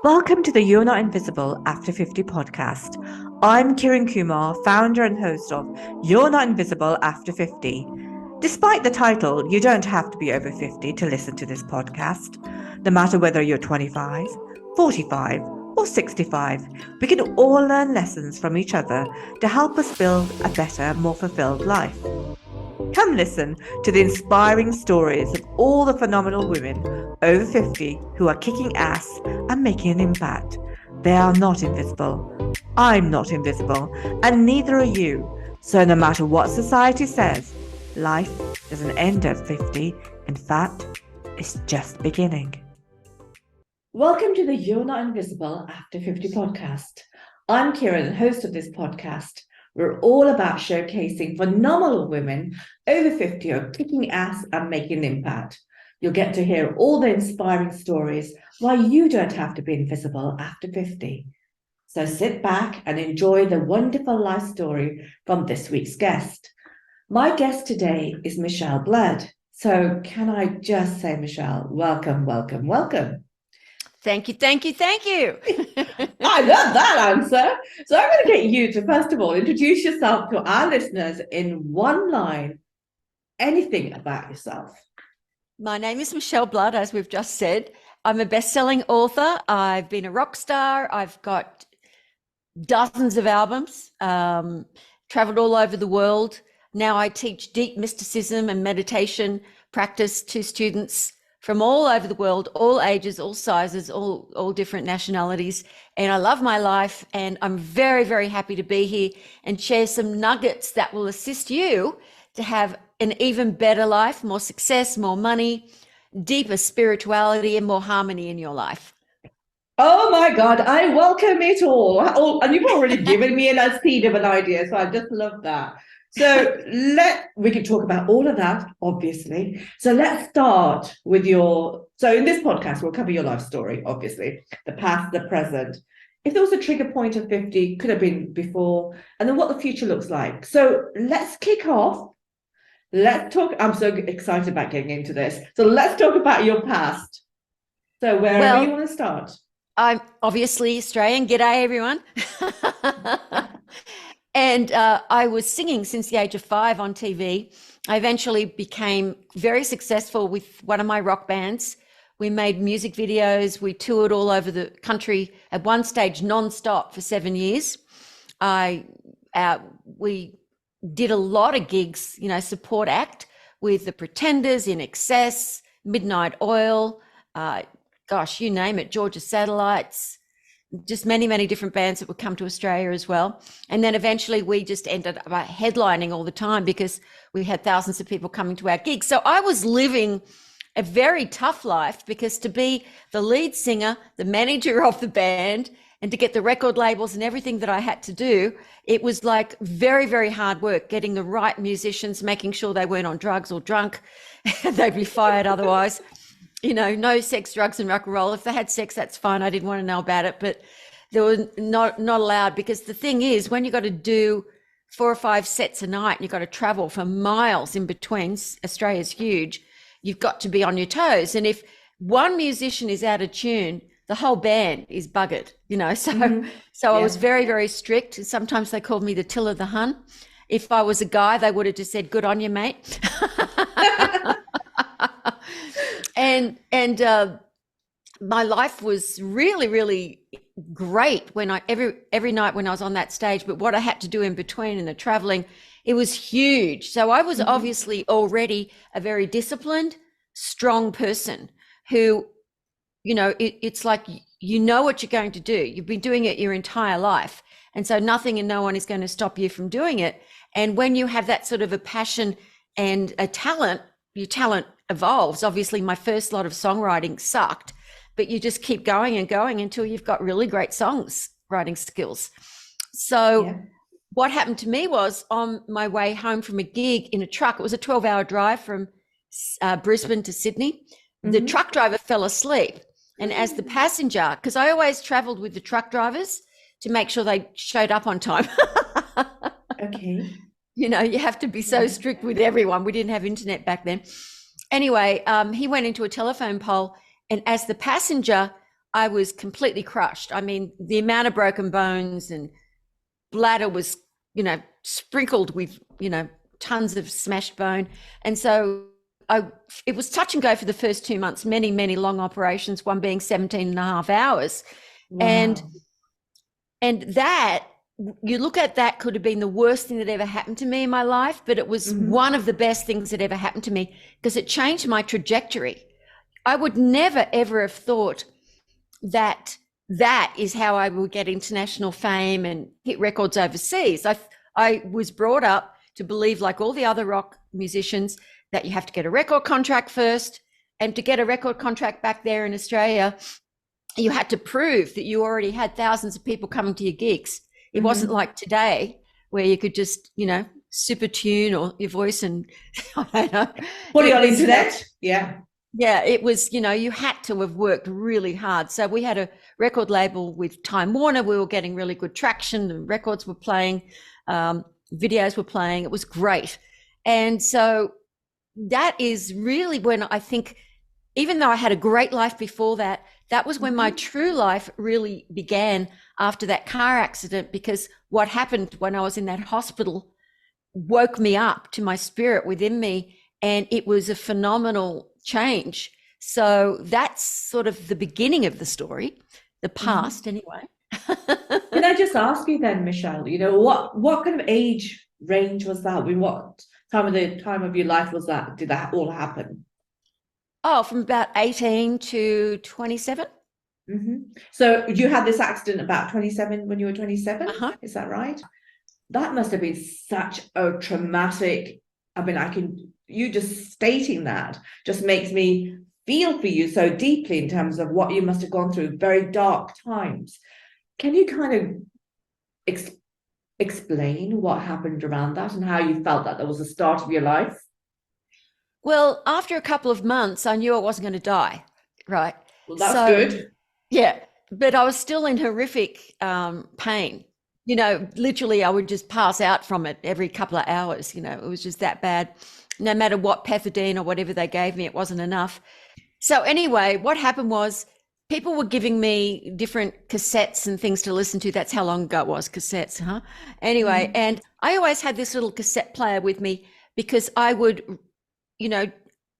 Welcome to the You're Not Invisible After 50 podcast. I'm Kiran Kumar, founder and host of You're Not Invisible After 50. Despite the title, you don't have to be over 50 to listen to this podcast. No matter whether you're 25, 45, or 65, we can all learn lessons from each other to help us build a better, more fulfilled life. Come listen to the inspiring stories of all the phenomenal women over 50 who are kicking ass and making an impact. They are not invisible. I'm not invisible, and neither are you. So no matter what society says, life doesn't end at 50. In fact, it's just beginning. Welcome to the You're Not Invisible After 50 podcast. I'm Kiran, host of this podcast. We're all about showcasing phenomenal women over 50 who are kicking ass and making an impact. You'll get to hear all the inspiring stories why you don't have to be invisible after 50. So sit back and enjoy the wonderful life story from this week's guest. My guest today is Michele Blood. So can I just say, Michele, welcome, welcome, welcome. Thank you, thank you, thank you. I love that answer. So I'm going to get you to, first of all, introduce yourself to our listeners in one line, anything about yourself. My name is Michele Blood, as we've just said. I'm a best-selling author. I've been a rock star. I've got dozens of albums, traveled all over the world. Now I teach deep mysticism and meditation practice to students from all over the world, all ages, all sizes, all different nationalities. And I love my life, and I'm very, very happy to be here and share some nuggets that will assist you to have an even better life, more success, more money, deeper spirituality, and more harmony in your life. Oh my God, I welcome it all. And you've already given me a seed of an idea, so I just love that. So we can talk about all of that, obviously. So let's start with so in this podcast, we'll cover your life story, obviously, the past, the present. If there was a trigger point of 50, could have been before, and then what the future looks like. So let's kick off. Let's talk. I'm so excited about getting into this. So let's talk about your past. So wherever you want to start. I'm obviously Australian. G'day, everyone. And I was singing since the age of 5 on TV. I eventually became very successful with one of my rock bands. We made music videos. We toured all over the country at one stage non-stop for 7 years. We did a lot of gigs, support act with the Pretenders, In Excess, Midnight Oil, you name it, Georgia Satellites, just many, many different bands that would come to Australia as well. And then eventually we just ended up headlining all the time because we had thousands of people coming to our gigs. So I was living a very tough life, because to be the lead singer, the manager of the band, and to get the record labels and everything that I had to do, it was like very, very hard work, getting the right musicians, making sure they weren't on drugs or drunk. They'd be fired otherwise. No sex, drugs, and rock and roll. If they had sex, that's fine. I didn't want to know about it, but they were not allowed, because the thing is, when you got to do 4 or 5 sets a night and you've got to travel for miles in between, Australia's huge, you've got to be on your toes. And if one musician is out of tune, the whole band is buggered, So I was very, very strict. And sometimes they called me the till of the hun. If I was a guy, they would have just said, good on you, mate. And my life was really, really great every night when I was on that stage. But what I had to do in between and the traveling, it was huge. So I was obviously already a very disciplined, strong person who, it's like, what you're going to do. You've been doing it your entire life. And so nothing and no one is going to stop you from doing it. And when you have that sort of a passion and a talent, your talent evolves. Obviously, my first lot of songwriting sucked, but you just keep going and going until you've got really great writing skills. So what happened to me was, on my way home from a gig in a truck, it was a 12-hour drive from Brisbane to Sydney. The truck driver fell asleep. And as the passenger, because I always traveled with the truck drivers to make sure they showed up on time. Okay. You have to be so strict with everyone. We didn't have internet back then. Anyway, he went into a telephone pole, and as the passenger, I was completely crushed. I mean, the amount of broken bones and bladder was, sprinkled with, tons of smashed bone. And so it was touch and go for the first 2 months, many, many long operations, one being 17 and a half hours. Wow. And that, you look at that, could have been the worst thing that ever happened to me in my life, but it was one of the best things that ever happened to me because it changed my trajectory. I would never, ever have thought that is how I will get international fame and hit records overseas. I was brought up to believe, like all the other rock musicians, that you have to get a record contract first. And to get a record contract back there in Australia, you had to prove that you already had thousands of people coming to your gigs. It wasn't like today where you could just, super tune or your voice and I don't know. Put it on the internet. Yeah. Yeah, it was, you had to have worked really hard. So we had a record label with Time Warner. We were getting really good traction. The records were playing, videos were playing. It was great. And so that is really when I think, even though I had a great life before that, that was when my true life really began after that car accident, because what happened when I was in that hospital woke me up to my spirit within me, and it was a phenomenal change. So that's sort of the beginning of the story, the past anyway. Can I just ask you then, Michele, what kind of age range was that? What time of your life was that? Did that all happen? Oh, from about 18 to 27. So you had this accident about 27 when you were 27? Is that right? That must have been such a traumatic, you just stating that just makes me feel for you so deeply in terms of what you must have gone through, very dark times. Can you kind of explain what happened around that and how you felt that was the start of your life? Well, after a couple of months, I knew I wasn't going to die, right? Well, that's good. Yeah, but I was still in horrific pain. Literally I would just pass out from it every couple of hours. It was just that bad. No matter what pethidine or whatever they gave me, it wasn't enough. So anyway, what happened was people were giving me different cassettes and things to listen to. That's how long ago it was, cassettes, huh? Anyway, and I always had this little cassette player with me because I would,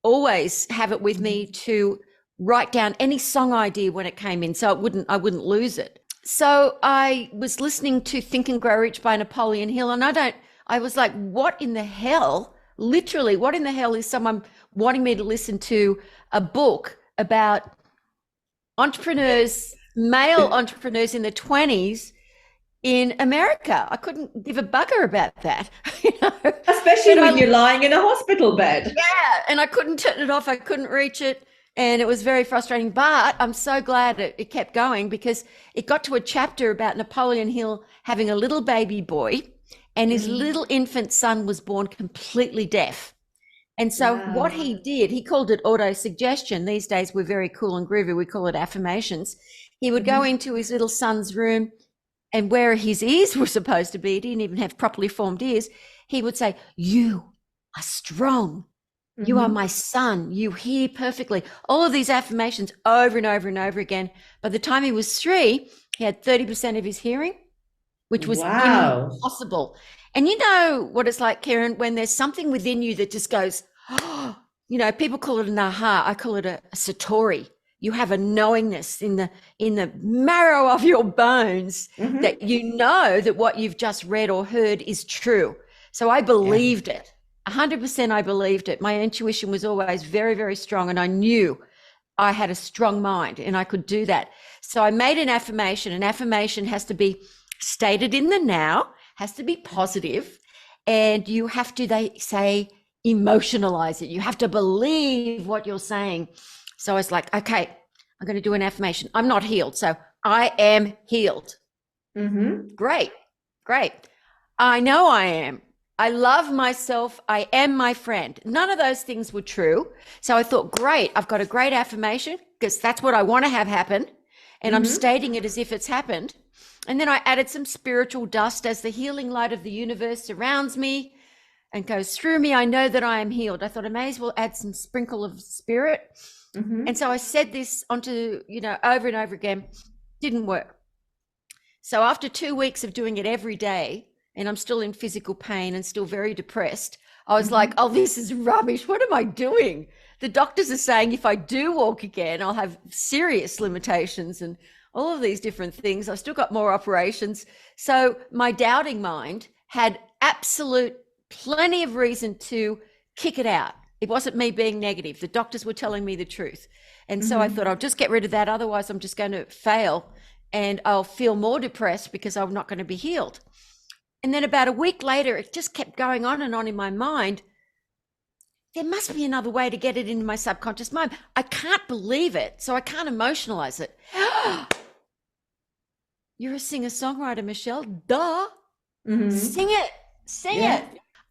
always have it with me to write down any song idea when it came in, so I wouldn't lose it. So I was listening to Think and Grow Rich by Napoleon Hill, and I was like, what in the hell? Literally, what in the hell is someone wanting me to listen to a book about entrepreneurs, male entrepreneurs in the 20s in America? I couldn't give a bugger about that. Especially when you're lying in a hospital bed. Yeah, and I couldn't turn it off. I couldn't reach it. And it was very frustrating, but I'm so glad it kept going, because it got to a chapter about Napoleon Hill having a little baby boy, and his little infant son was born completely deaf. And so what he did, he called it auto-suggestion. These days we're very cool and groovy. We call it affirmations. He would go into his little son's room, and where his ears were supposed to be, he didn't even have properly formed ears, he would say, "You are strong. You are my son. You hear perfectly." All of these affirmations over and over and over again. By the time he was 3, he had 30% of his hearing, which was impossible. And you know what it's like, Kiran, when there's something within you that just goes, oh, people call it an aha. I call it a satori. You have a knowingness in the marrow of your bones that that what you've just read or heard is true. So I believed it. 100% I believed it. My intuition was always very, very strong, and I knew I had a strong mind and I could do that. So I made an affirmation. An affirmation has to be stated in the now, has to be positive, and you have to, they say, emotionalize it. You have to believe what you're saying. So I was like, okay, I'm going to do an affirmation. I'm not healed, so I am healed. Great. I know I am. I love myself. I am my friend. None of those things were true. So I thought, great, I've got a great affirmation, because that's what I want to have happen. And I'm stating it as if it's happened. And then I added some spiritual dust as the healing light of the universe surrounds me. and goes, through me, I know that I am healed. I thought I may as well add some sprinkle of spirit. And so I said this onto, over and over again. Didn't work. So after 2 weeks of doing it every day, and I'm still in physical pain and still very depressed, I was like, oh, this is rubbish. What am I doing? The doctors are saying if I do walk again, I'll have serious limitations and all of these different things. I've still got more operations. So my doubting mind had absolute plenty of reason to kick it out. It wasn't me being negative. The doctors were telling me the truth. And so I thought, I'll just get rid of that. Otherwise, I'm just going to fail and I'll feel more depressed because I'm not going to be healed. And then about a week later, it just kept going on and on in my mind. There must be another way to get it into my subconscious mind. I can't believe it, so I can't emotionalize it. You're a singer-songwriter, Michelle. Duh. Sing it. Sing it.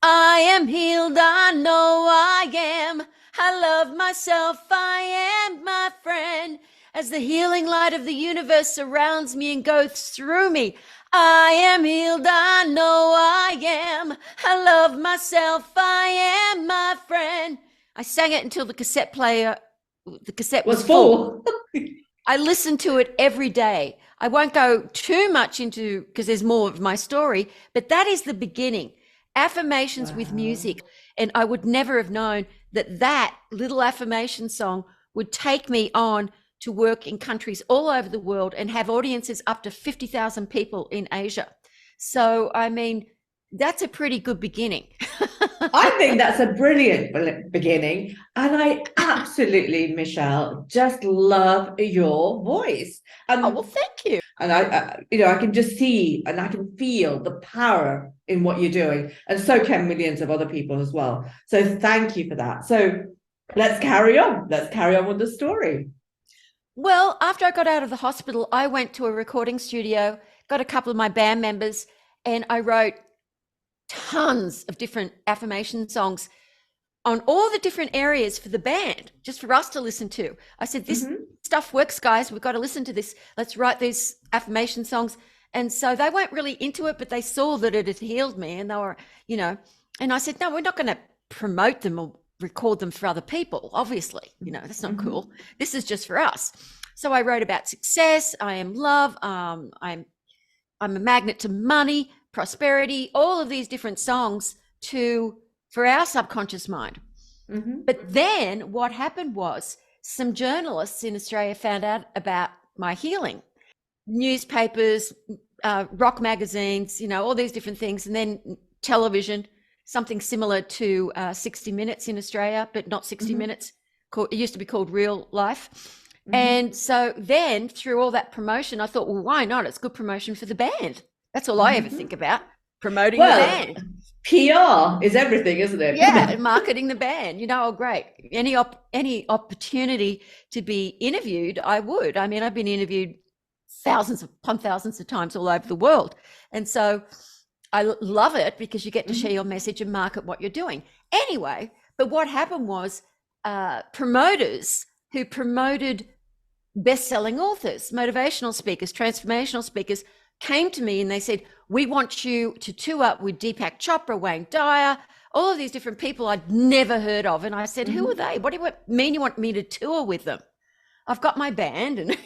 I am healed. I know I am. I love myself. I am my friend. As the healing light of the universe surrounds me and goes through me, I am healed. I know I am. I love myself. I am my friend. I sang it until the cassette was full. I listened to it every day. I won't go too much into, because there's more of my story, but that is the beginning. Affirmations with music. And I would never have known that little affirmation song would take me on to work in countries all over the world and have audiences up to 50,000 people in Asia. So, I mean, that's a pretty good beginning. I think that's a brilliant beginning. And I absolutely, Michelle, just love your voice. Oh, well, thank you. And I can just see and I can feel the power in what you're doing. And so can millions of other people as well. So thank you for that. So let's carry on. Let's carry on with the story. Well, after I got out of the hospital, I went to a recording studio, got a couple of my band members, and I wrote tons of different affirmation songs on all the different areas for the band, just for us to listen to. I said, this stuff works, guys. We've got to listen to this. Let's write these affirmation songs. And so they weren't really into it, but they saw that it had healed me. And they were, and I said, no, we're not going to promote them or record them for other people. Obviously, that's not cool. This is just for us. So I wrote about success. I am love. I'm a magnet to money, prosperity, all of these different songs for our subconscious mind. But then what happened was some journalists in Australia found out about my healing. Newspapers, rock magazines, all these different things. And then television, something similar to 60 Minutes in Australia, but not 60 Minutes. It used to be called Real Life. And so then through all that promotion, I thought, well, why not? It's good promotion for the band. That's all I ever think about, promoting the band. PR is everything, isn't it? Yeah, marketing the band. Oh, great. Any opportunity to be interviewed, I would. I mean, I've been interviewed thousands upon thousands of times all over the world. And so I love it because you get to share your message and market what you're doing. Anyway, but what happened was promoters who promoted best-selling authors, motivational speakers, transformational speakers, came to me and they said, we want you to tour up with 𝗙𝗢𝗥𝗡, Wayne Dyer, all of these different people I'd never heard of. And I said, who are they? What do you mean you want me to tour with them? I've got my band. And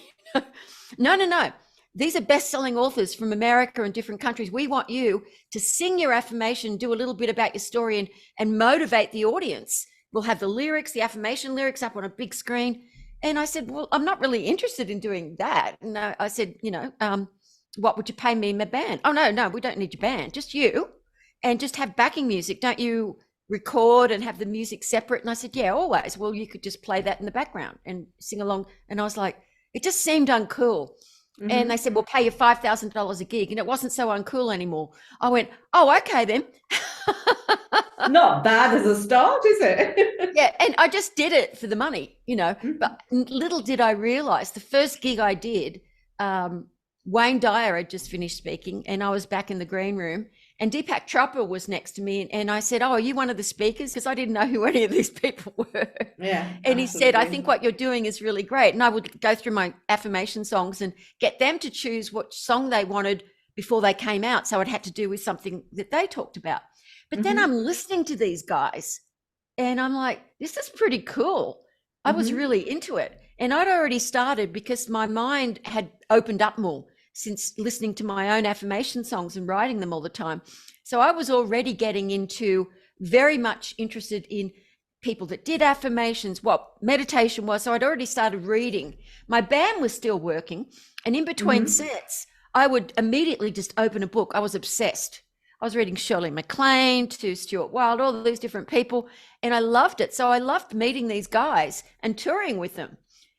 no. These are best-selling authors from America and different countries. We want you to sing your affirmation, do a little bit about your story and motivate the audience. We'll have the lyrics, the affirmation lyrics up on a big screen. And I said, well, I'm not really interested in doing that. And I said, what would you pay me in my band? Oh, no, we don't need your band, just you. And just have backing music. Don't you record and have the music separate? And I said, yeah, always. Well, you could just play that in the background and sing along. And I was like, it just seemed uncool. And they said, we'll pay you $5,000 a gig. And it wasn't so uncool anymore. I went, oh, okay then. Not bad as a start, is it? Yeah, and I just did it for the money, But little did I realize the first gig I did, Wayne Dyer had just finished speaking and I was back in the green room and 𝗙𝗢𝗥𝗡 was next to me and I said, oh, are you one of the speakers? Because I didn't know who any of these people were. Yeah. And he said, I think what you're doing is really great. And I would go through my affirmation songs and get them to choose what song they wanted before they came out. So it had to do with something that they talked about. But then I'm listening to these guys and I'm like, this is pretty cool. I was really into it. And I'd already started because my mind had opened up more since listening to my own affirmation songs and writing them all the time. So I was already getting into very much interested in people that did affirmations, what meditation was. So I'd already started reading. My band was still working. And in between sets, I would immediately just open a book. I was obsessed. I was reading Shirley MacLaine to Stuart Wilde, all these different people, and I loved it. So I loved meeting these guys and touring with them.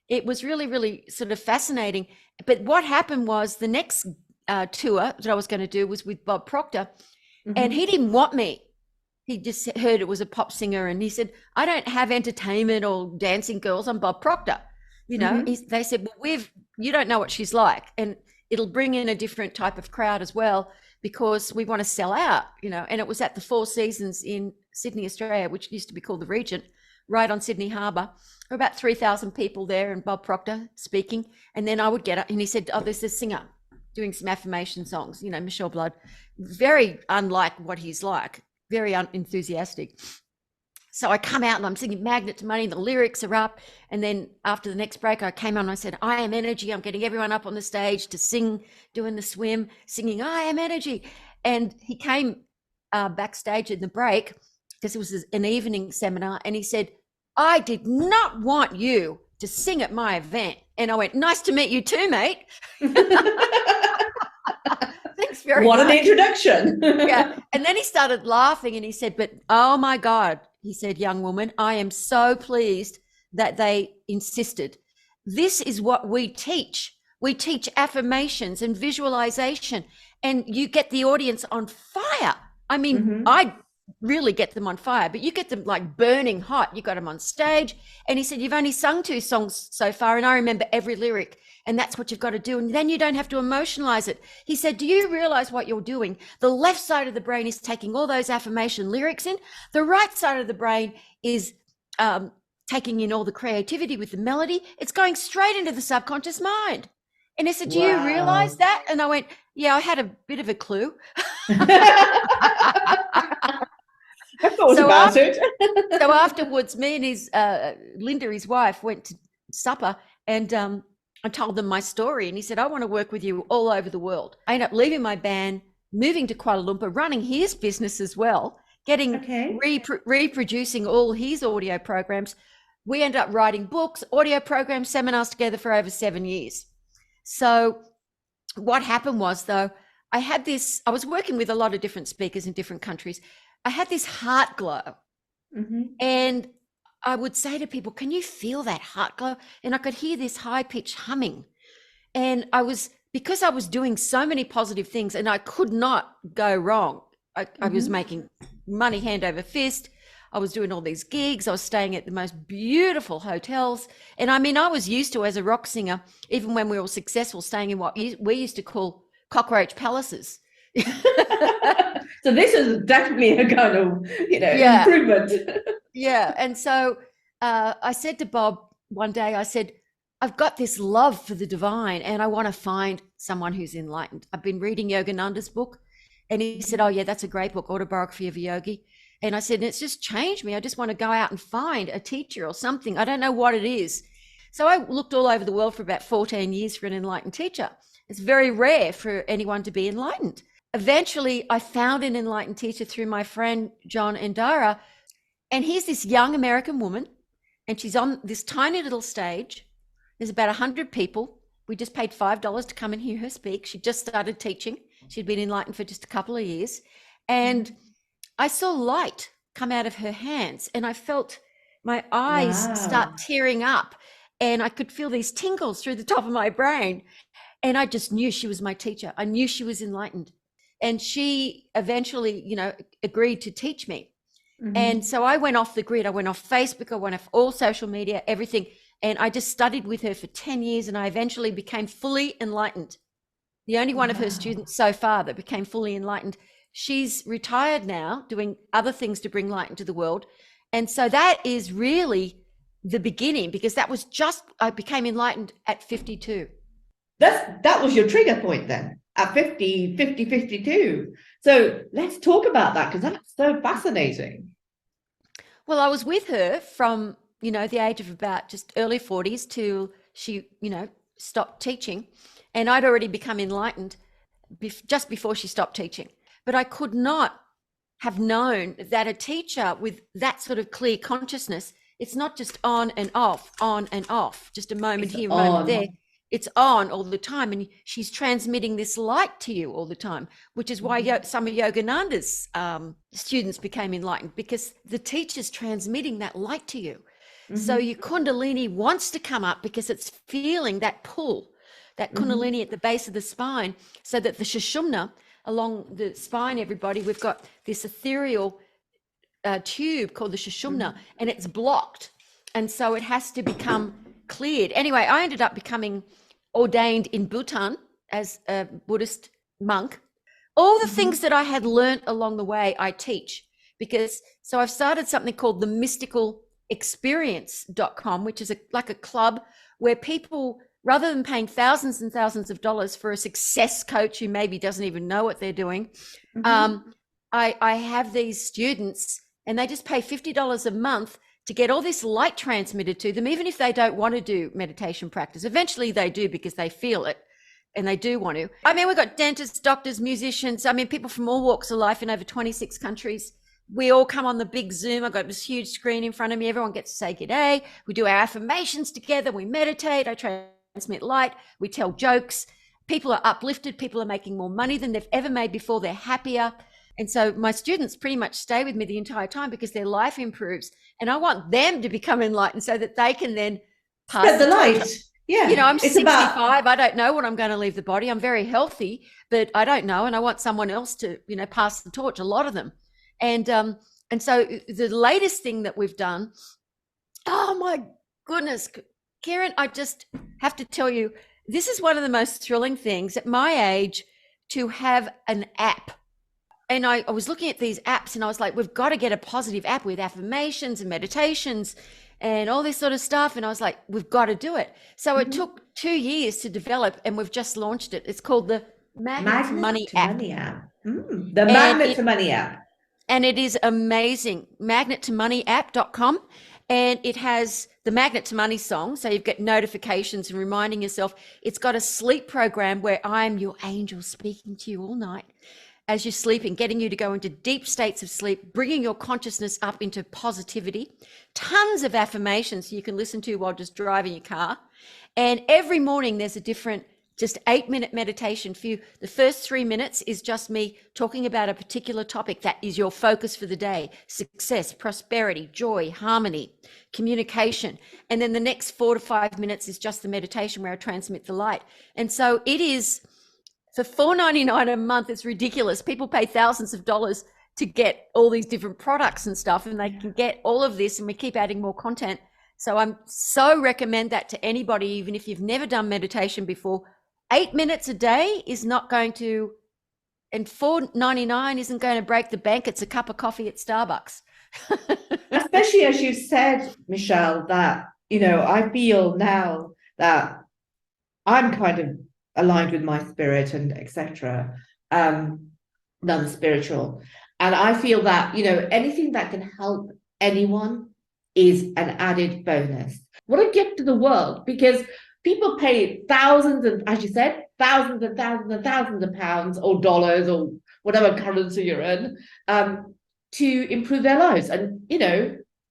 It was really, really sort of fascinating. But what happened was the next tour that I was going to do was with Bob Proctor, and he didn't want me. He just heard it was a pop singer, and he said, I don't have entertainment or dancing girls. I'm Bob Proctor. You know, they said, well, you don't know what she's like, and it'll bring in a different type of crowd as well, because we want to sell out, you know. And it was at the Four Seasons in Sydney, Australia, which used to be called the Regent, right on Sydney Harbour. There were about 3,000 people there, and Bob Proctor speaking. And then I would get up, and he said, oh, there's this singer doing some affirmation songs, you know, Michele Blood, very unlike what he's like, very enthusiastic. So I come out and I'm singing Magnet to Money, and the lyrics are up. And then after the next break, I came on and I said, I am energy. I'm getting everyone up on the stage to sing, doing the swim, singing, I am energy. And he came backstage in the break, because it was an evening seminar, and he said, I did not want you to sing at my event. And I went, nice to meet you too, mate. Thanks very much. What an introduction. Yeah. And then he started laughing and he said, but oh my God, he said, young woman, I am so pleased that they insisted. This is what we teach. We teach affirmations and visualization, and you get the audience on fire. I mean, I really get them on fire, but you get them like burning hot. You got them on stage. And he said, you've only sung 2 songs so far, and I remember every lyric, and that's what you've got to do. And then you don't have to emotionalize it. He said, do you realize what you're doing? The left side of the brain is taking all those affirmation lyrics in. The right side of the brain is taking in all the creativity with the melody. It's going straight into the subconscious mind. And he said, do you realize that? And I went, yeah, I had a bit of a clue. I thought about it. So afterwards, me and his Linda, his wife, went to supper, and I told them my story. And he said, I want to work with you all over the world. I ended up leaving my band, moving to Kuala Lumpur, running his business as well, getting reproducing all his audio programs. We ended up writing books, audio programs, seminars together for over 7 years. So what happened was, though, I was working with a lot of different speakers in different countries. I had this heart glow, and I would say to people, can you feel that heart glow? And I could hear this high pitched humming. And because I was doing so many positive things, and I could not go wrong. I was making money hand over fist. I was doing all these gigs. I was staying at the most beautiful hotels. And I mean, I was used to, as a rock singer, even when we were successful, staying in what we used to call cockroach palaces. So this is definitely a kind of, improvement. Yeah. And so I said to Bob one day, I said, I've got this love for the divine, and I want to find someone who's enlightened. I've been reading Yogananda's book. And he said, oh yeah, that's a great book, Autobiography of a Yogi. And I said, it's just changed me. I just want to go out and find a teacher or something. I don't know what it is. So I looked all over the world for about 14 years for an enlightened teacher. It's very rare for anyone to be enlightened. Eventually, I found an enlightened teacher through my friend, John Endara. And here's this young American woman, and she's on this tiny little stage. There's about 100 people. We just paid $5 to come and hear her speak. She just started teaching. She'd been enlightened for just a couple of years. And I saw light come out of her hands, and I felt my eyes start tearing up, and I could feel these tingles through the top of my brain. And I just knew she was my teacher. I knew she was enlightened. And she eventually, agreed to teach me. And so I went off the grid. I went off Facebook. I went off all social media, everything. And I just studied with her for 10 years, and I eventually became fully enlightened. The only one of her students so far that became fully enlightened. She's retired now, doing other things to bring light into the world. And so that is really the beginning, because that was I became enlightened at 52. that was your trigger point then at 50, 52. So let's talk about that, because that's so fascinating. Well, I was with her from, the age of about just early 40s till she, stopped teaching. And I'd already become enlightened just before she stopped teaching. But I could not have known that a teacher with that sort of clear consciousness, it's not just on and off, just a moment It's here, a on. moment there. It's on all the time, and she's transmitting this light to you all the time, which is why some of Yogananda's students became enlightened, because the teacher's transmitting that light to you. So your Kundalini wants to come up because it's feeling that pull, that Kundalini at the base of the spine, so that the 𝗟𝗓𝗔𝗥𝗡 along the spine, everybody, we've got this ethereal tube called the 𝗟𝗓𝗔𝗥𝗡, and it's blocked. And so it has to become cleared. Anyway, I ended up becoming ordained in Bhutan as a Buddhist monk. All the things that I had learnt along the way, I teach, so I've started something called the mysticalexperience.com, which is like a club where people, rather than paying thousands and thousands of dollars for a success coach who maybe doesn't even know what they're doing, I have these students, and they just pay $50 a month to get all this light transmitted to them, even if they don't want to do meditation practice. Eventually they do, because they feel it and they do want to. I mean, we've got dentists, doctors, musicians, people from all walks of life in over 26 countries. We all come on the big Zoom. I've got this huge screen in front of me. Everyone gets to say good day. We do our affirmations together. We meditate. I transmit light. We tell jokes. People are uplifted. People are making more money than they've ever made before. They're happier. And so my students pretty much stay with me the entire time, because their life improves. And I want them to become enlightened so that they can then pass the light. Yeah. I'm 65. I don't know when I'm going to leave the body. I'm very healthy, but I don't know. And I want someone else to, pass the torch, a lot of them. And so the latest thing that we've done, oh my goodness, Kiran, I just have to tell you, this is one of the most thrilling things at my age, to have an app. And I was looking at these apps, and I was like, we've got to get a positive app with affirmations and meditations and all this sort of stuff. And I was like, we've got to do it. So it took 2 years to develop, and we've just launched it. It's called the Magnet to Money app. The Magnet to Money app. And it is amazing. Magnet2moneyapp.com. And it has the Magnet to Money song. So you've got notifications and reminding yourself. It's got a sleep program where I'm your angel speaking to you all night as you're sleeping, getting you to go into deep states of sleep, bringing your consciousness up into positivity. Tons of affirmations you can listen to while just driving your car. And every morning there's a different, just 8-minute meditation for you. The first 3 minutes is just me talking about a particular topic that is your focus for the day: success, prosperity, joy, harmony, communication. And then the next 4 to 5 minutes is just the meditation where I transmit the light. And so it is, for $4.99 a month, it's ridiculous. People pay thousands of dollars to get all these different products and stuff, and they can get all of this, and we keep adding more content. So I'm so recommend that to anybody, even if you've never done meditation before. 8 minutes a day is not going to, and $4.99 isn't going to break the bank. It's a cup of coffee at Starbucks. Especially as you said, Michele, that, I feel now that I'm kind of aligned with my spirit and etc. Non-spiritual. And I feel that, anything that can help anyone is an added bonus. What a gift to the world, because people pay thousands, and as you said, thousands and thousands and thousands of pounds or dollars or whatever currency you're in, to improve their lives. And,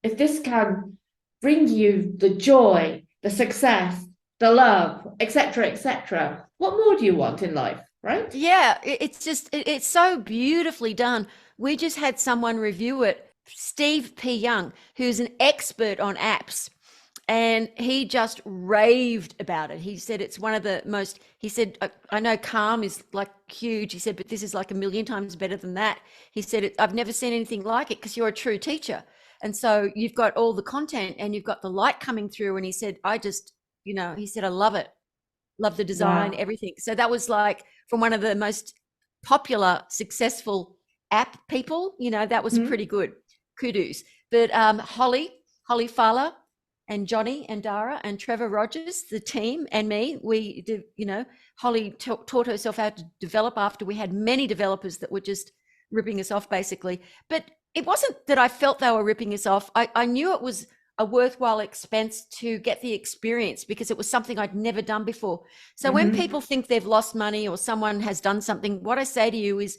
if this can bring you the joy, the success, the love, etc., what more do you want in life, right? Yeah, it's so beautifully done. We just had someone review it, Steve P. Young, who's an expert on apps. And he just raved about it. He said it's one of the most, he said, I know Calm is like huge. He said, but this is like 1,000,000 times better than that. He said, I've never seen anything like it, because you're a true teacher. And so you've got all the content and you've got the light coming through. And he said, he said, I love it. Love the design, everything. So that was like from one of the most popular, successful app people, that was pretty good. Kudos. But Holly Fowler, and Johnny and Dara and Trevor Rogers, the team, and me, we did, Holly taught herself how to develop after we had many developers that were just ripping us off, basically. But it wasn't that I felt they were ripping us off. I knew it was a worthwhile expense to get the experience because it was something I'd never done before. So when people think they've lost money or someone has done something, what I say to you is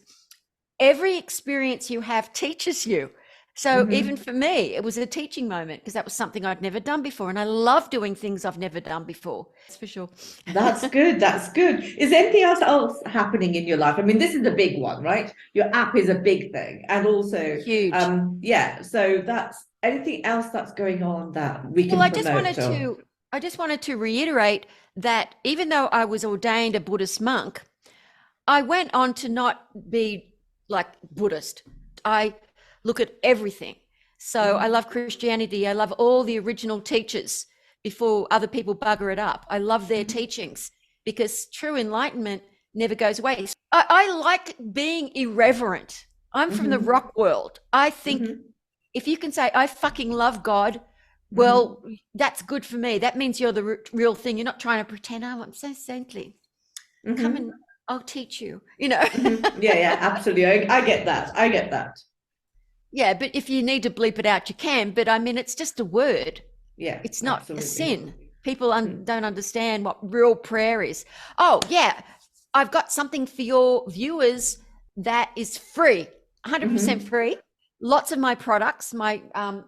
every experience you have teaches you. So even for me, it was a teaching moment because that was something I'd never done before. And I love doing things I've never done before. That's for sure. That's good. That's good. Is anything else happening in your life? I mean, this is a big one, right? Your app is a big thing. And also, huge. So that's anything else that's going on that we can promote? I just wanted to reiterate that even though I was ordained a Buddhist monk, I went on to not be like Buddhist. I look at everything. So I love Christianity. I love all the original teachers before other people bugger it up. I love their teachings because true enlightenment never goes away. I like being irreverent. I'm from the rock world. I think if you can say, I fucking love God, well, that's good for me. That means you're the real thing. You're not trying to pretend, oh, I'm so saintly. Come and I'll teach you, Yeah, absolutely. I get that. Yeah, but if you need to bleep it out, you can. But I mean, it's just a word. Yeah, it's not a sin. People don't understand what real prayer is. Oh, yeah, I've got something for your viewers that is free, 100% free. Lots of my products, my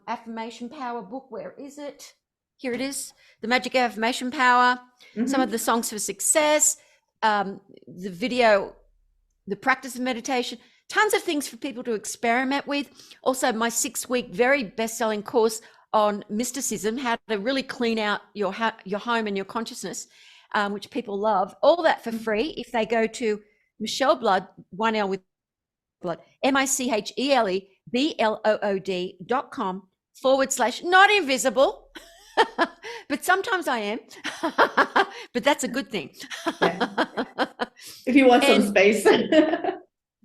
affirmation power book. Where is it? Here it is. The Magic Affirmation Power. Some of the songs for success. The video, the practice of meditation. Tons of things for people to experiment with. Also, my 6-week very best-selling course on mysticism, how to really clean out your home and your consciousness, which people love. All that for free if they go to Michele Blood, 1L with Blood, MicheleBlood.com/not invisible. But sometimes I am. But that's a good thing. If you want some space.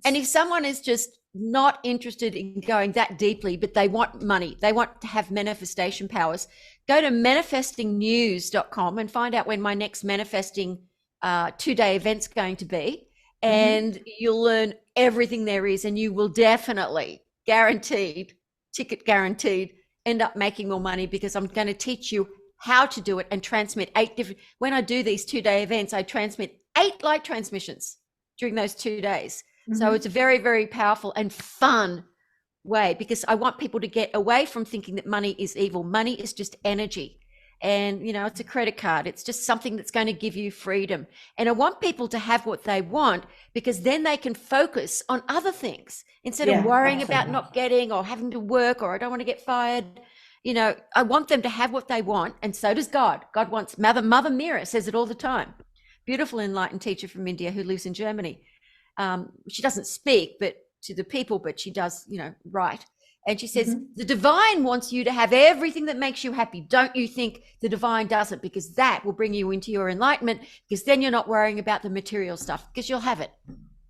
And if someone is just not interested in going that deeply, but they want money, they want to have manifestation powers, go to manifestingnews.com and find out when my next manifesting 2-day event's going to be. And you'll learn everything there is, and you will definitely, ticket guaranteed, end up making more money because I'm going to teach you how to do it and transmit 8 different. When I do these 2-day events, I transmit 8 light transmissions during those 2 days. So it's a very, very powerful and fun way because I want people to get away from thinking that money is evil. Money is just energy. And, it's a credit card. It's just something that's going to give you freedom. And I want people to have what they want because then they can focus on other things instead of worrying about not getting or having to work or I don't want to get fired. I want them to have what they want. And so does God. God wants, Mother Mira says it all the time. Beautiful enlightened teacher from India who lives in Germany. She doesn't speak to the people, but she does, write. And she says, the divine wants you to have everything that makes you happy. Don't you think the divine doesn't? Because that will bring you into your enlightenment because then you're not worrying about the material stuff because you'll have it.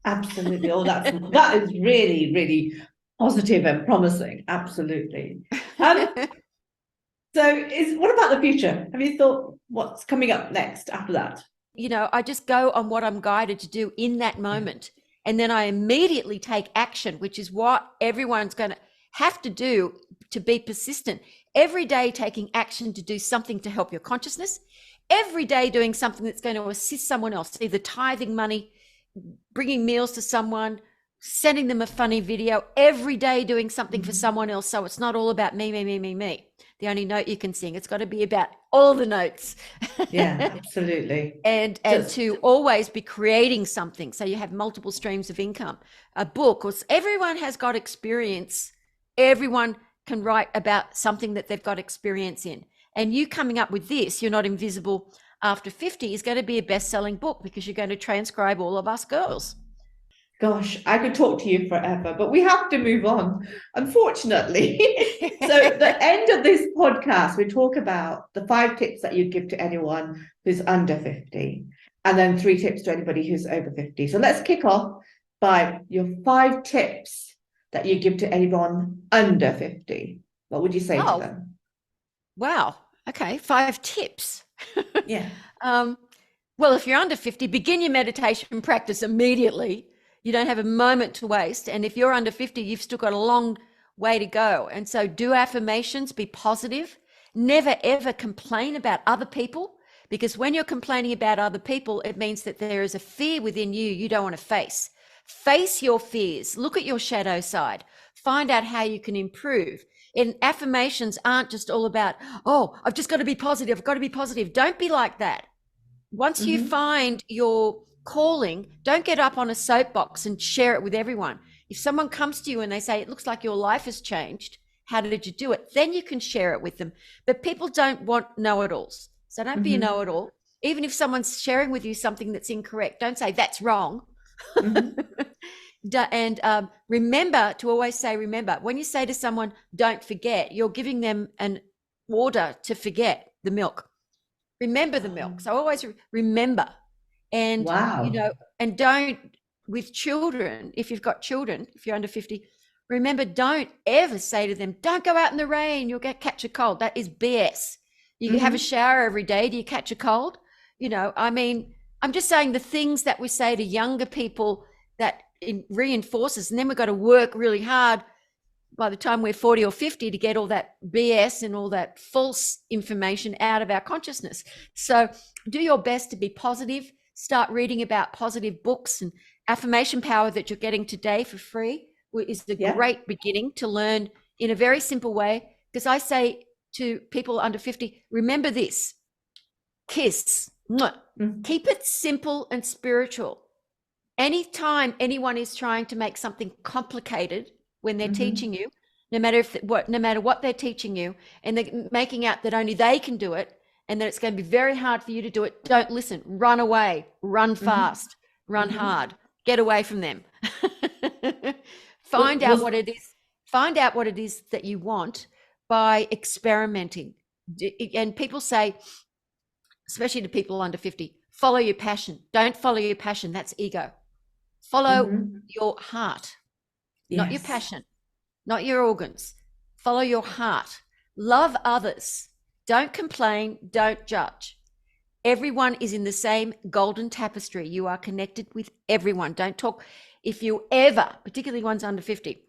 Absolutely. Oh, that is really, really positive and promising. Absolutely. So what about the future? Have you thought what's coming up next after that? I just go on what I'm guided to do in that moment. And then I immediately take action, which is what everyone's going to have to do to be persistent. Every day taking action to do something to help your consciousness. Every day doing something that's going to assist someone else, either tithing money, bringing meals to someone, sending them a funny video. Every day doing something for someone else. So it's not all about me. The only note you can sing. It's got to be about all the notes. Yeah, absolutely. and to always be creating something. So you have multiple streams of income. A book, or everyone has got experience. Everyone can write about something that they've got experience in. And you coming up with this, You're Not Invisible After 50, is going to be a best-selling book because you're going to transcribe all of us girls. Gosh, I could talk to you forever, but we have to move on, unfortunately. So the end of this podcast, we talk about the 5 tips that you'd give to anyone who's under 50, and then 3 tips to anybody who's over 50. So let's kick off by your 5 tips that you give to anyone under 50. What would you say to them? Wow. Okay, 5 tips. Yeah. Well, if you're under 50, begin your meditation practice immediately. You don't have a moment to waste. And if you're under 50, you've still got a long way to go. And so do affirmations, be positive. Never, ever complain about other people, because when you're complaining about other people, it means that there is a fear within you don't want to face. Face your fears. Look at your shadow side. Find out how you can improve. And affirmations aren't just all about, oh, I've just got to be positive. I've got to be positive. Don't be like that. Once you find your calling, don't get up on a soapbox and share it with everyone. If someone comes to you and they say, it looks like your life has changed, how did you do it? Then you can share it with them. But people don't want know-it-alls. So don't be a know-it-all. Even if someone's sharing with you something that's incorrect, don't say that's wrong. And remember to always say, remember. When you say to someone, don't forget, you're giving them an order to forget the milk. Remember the milk. So always remember. And, Wow. and don't, with children, if you've got children, if you're under 50, remember, don't ever say to them, don't go out in the rain, you'll catch a cold. That is BS. You have a shower every day. Do you catch a cold? I mean, I'm just saying the things that we say to younger people that it reinforces, and then we've got to work really hard by the time we're 40 or 50 to get all that BS and all that false information out of our consciousness. So do your best to be positive. Start reading about positive books, and Affirmation Power that you're getting today for free is the great beginning to learn in a very simple way. Because I say to people under 50, remember this, KISS, keep it simple and spiritual. Anytime anyone is trying to make something complicated when they're teaching you, no matter what they're teaching you, and they're making out that only they can do it, and that it's going to be very hard for you to do it, don't listen. Run away, run fast, run hard, get away from them. Find out what it is. Find out what it is that you want by experimenting. And people say, especially to people under 50, follow your passion. Don't follow your passion. That's ego. Follow your heart, not your passion, not your organs. Follow your heart. Love others. Don't complain. Don't judge. Everyone is in the same golden tapestry. You are connected with everyone. Don't talk. If you ever, particularly ones under 50,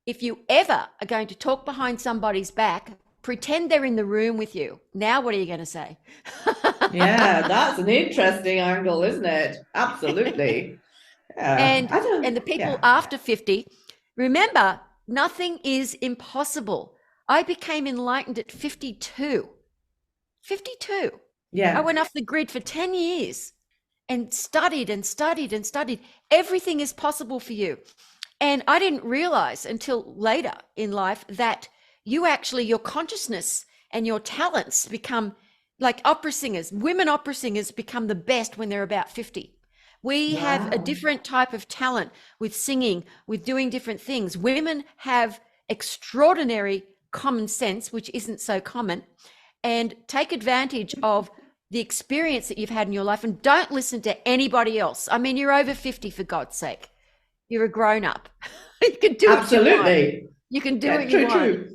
if you ever are going to talk behind somebody's back, pretend they're in the room with you. Now, what are you going to say? Yeah, that's an interesting angle, isn't it? Absolutely. And the people after 50, remember, nothing is impossible. I became enlightened at 52. 52. Yeah. I went off the grid for 10 years and studied and studied and studied. Everything is possible for you. And I didn't realize until later in life that your consciousness and your talents become like opera singers. Women opera singers become the best when they're about 50. We have a different type of talent with singing, with doing different things. Women have extraordinary common sense, which isn't so common, and take advantage of the experience that you've had in your life, and don't listen to anybody else. I mean, you're over 50, for God's sake. You're a grown up. You can do what you want. You can do what you want.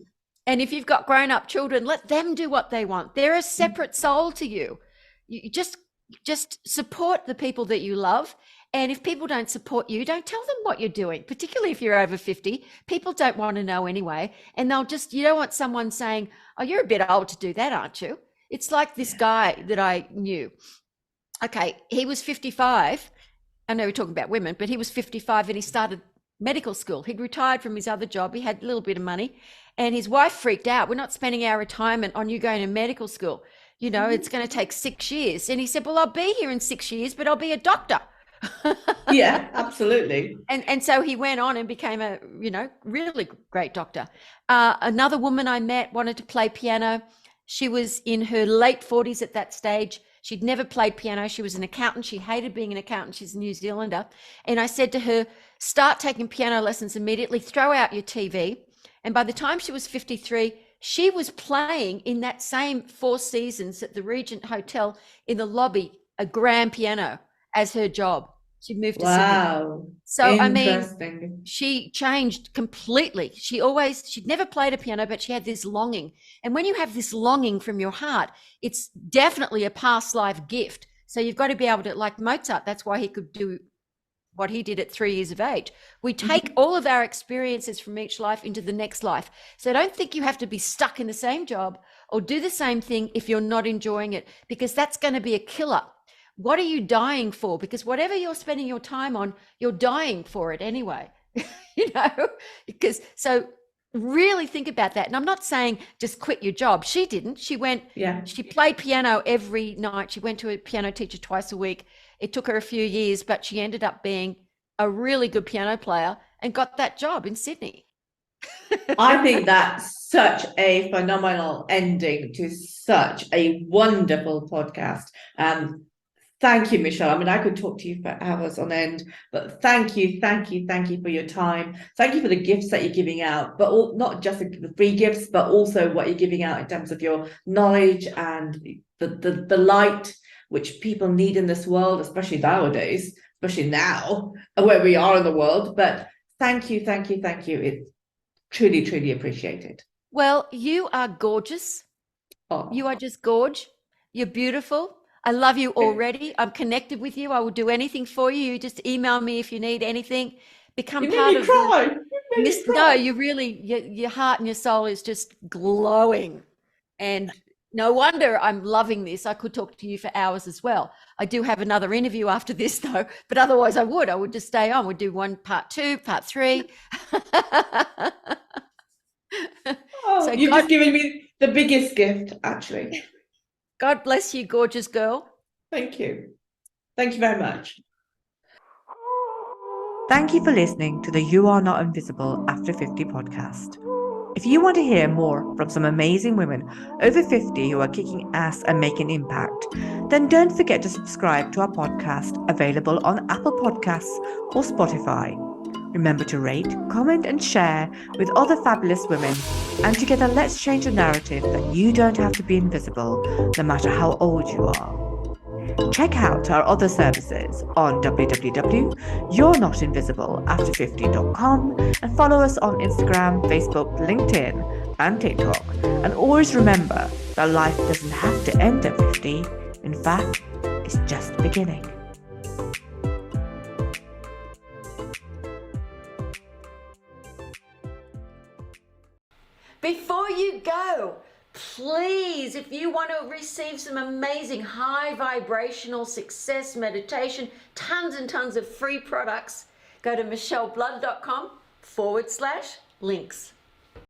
And if you've got grown up children, let them do what they want. They're a separate soul to you. You just support the people that you love. And if people don't support you, don't tell them what you're doing, particularly if you're over 50. People don't want to know anyway. And you don't want someone saying, oh, you're a bit old to do that, aren't you? It's like this guy that I knew. Okay, he was 55. I know we're talking about women, but he was 55 and he started medical school. He'd retired from his other job. He had a little bit of money, and his wife freaked out. We're not spending our retirement on you going to medical school. It's going to take 6 years. And he said, well, I'll be here in 6 years, but I'll be a doctor. Yeah, absolutely. And so he went on and became a, really great doctor. Another woman I met wanted to play piano. She was in her late 40s at that stage. She'd never played piano. She was an accountant. She hated being an accountant. She's a New Zealander. And I said to her, start taking piano lessons immediately, throw out your TV. And by the time she was 53, she was playing in that same Four Seasons at the Regent Hotel in the lobby, a grand piano as her job. She moved to Sydney. Wow. So, I mean, Interesting. she changed completely. She'd never played a piano, but she had this longing. And when you have this longing from your heart, it's definitely a past life gift. So you've got to be able to, like Mozart, that's why he could do what he did at 3 years of age. We take all of our experiences from each life into the next life. So don't think you have to be stuck in the same job or do the same thing if you're not enjoying it, because that's going to be a killer. What are you dying for? Because whatever you're spending your time on, you're dying for it anyway. Because so really think about that. And I'm not saying just quit your job. She didn't. She played piano every night. She went to a piano teacher twice a week. It took her a few years, but she ended up being a really good piano player and got that job in Sydney. I think that's such a phenomenal ending to such a wonderful podcast. Thank you, Michele. I mean, I could talk to you for hours on end, but thank you for your time. Thank you for the gifts that you're giving out, but not just the free gifts, but also what you're giving out in terms of your knowledge and the light which people need in this world, especially nowadays, especially now where we are in the world. But thank you. It's truly appreciated. Well, you are gorgeous. Oh. You are just gorge. You're beautiful. I love you already. I'm connected with you. I will do anything for you. You just email me if you need anything. Become part of No, you really, your heart and your soul is just glowing. And no wonder I'm loving this. I could talk to you for hours as well. I do have another interview after this though, but otherwise I would just stay on. We'd do one part 2, part 3. So you've just given me the biggest gift, actually. God bless you, gorgeous girl. Thank you. Thank you very much. Thank you for listening to the You Are Not Invisible After 50 podcast. If you want to hear more from some amazing women over 50 who are kicking ass and making impact, then don't forget to subscribe to our podcast, available on Apple Podcasts or Spotify. Remember to rate, comment, and share with other fabulous women. And together, let's change the narrative that you don't have to be invisible, no matter how old you are. Check out our other services on www.you'renotinvisibleafter50.com and follow us on Instagram, Facebook, LinkedIn, and TikTok. And always remember that life doesn't have to end at 50. In fact, it's just beginning. Before you go, please, if you want to receive some amazing high vibrational success meditation, tons and tons of free products, go to micheleblood.com/links.